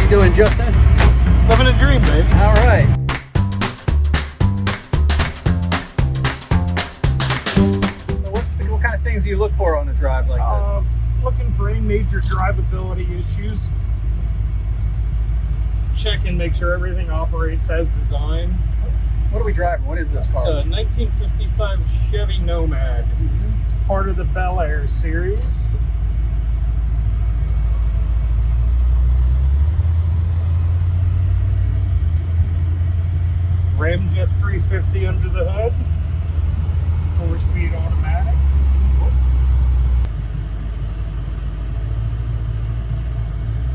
you doing, Justin? Living a dream, baby. All right. So what kind of things do you look for on a drive like this? Looking for any major drivability issues. Check and make sure everything operates as designed. What are we driving? What is this car? It's a 1955 Chevy Nomad. It's part of the Bel Air series. Ramjet 350 under the hood. 4-speed automatic.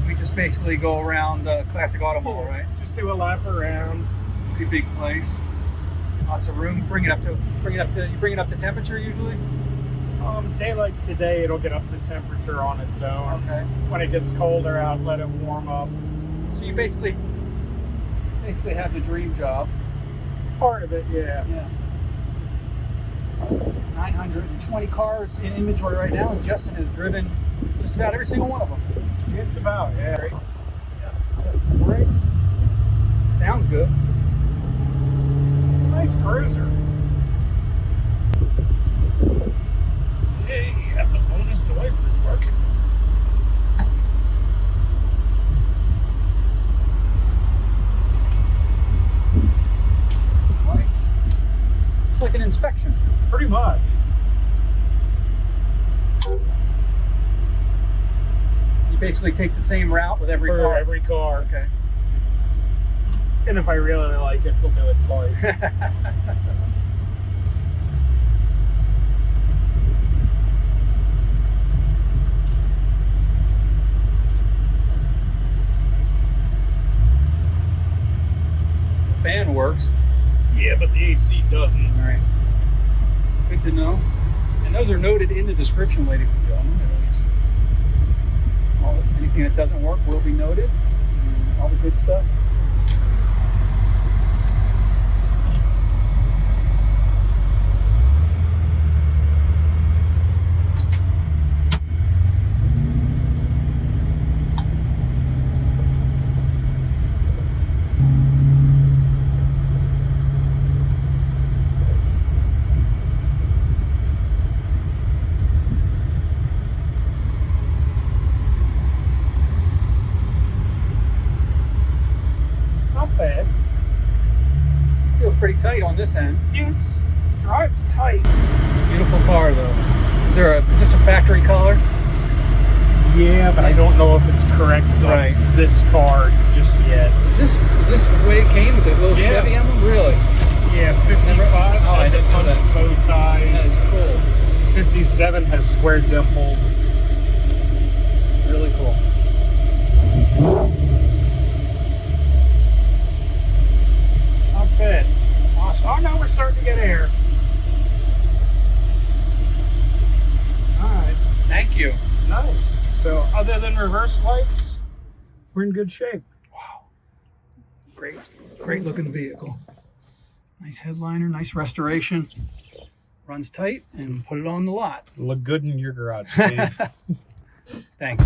We just basically go around the classic auto mall, right? Just do a lap around. Pretty big place. Lots of room. You bring it up to temperature usually? Day like today, it'll get up to temperature on its own. Okay. When it gets colder out, let it warm up. So you basically have the dream job. Part of it, yeah. Yeah. 920 cars in inventory right now, and Justin has driven just about every single one of them. Just about, yeah. Great. Yeah. Test the brakes. Sounds good. It's a nice cruiser. Hey, that's a bonus to wipers working. Lights. It's like an inspection. Pretty much. You basically take the same route with every car. Every car. Okay. And if I really like it, we'll do it twice. The fan works. Yeah, but the AC doesn't. All right. Good to know. And those are noted in the description, ladies and gentlemen. Anything that doesn't work will be noted. And all the good stuff. Bad. Feels pretty tight on this end. It drives tight. Beautiful car though. Is this a factory color? Yeah, but I don't know if it's correct on this car just yet. Is this the way it came with the little Chevy emblem? Really? Yeah, 55 Oh, I didn't know that. bow ties. That is cool. 57 has square dimple. Really cool. Not bad. Awesome. Oh, now we're starting to get air. All right. Thank you. Nice. So other than reverse lights, we're in good shape. Wow. Great looking vehicle. Nice headliner, nice restoration. Runs tight and put it on the lot. Look good in your garage, Steve. Thanks.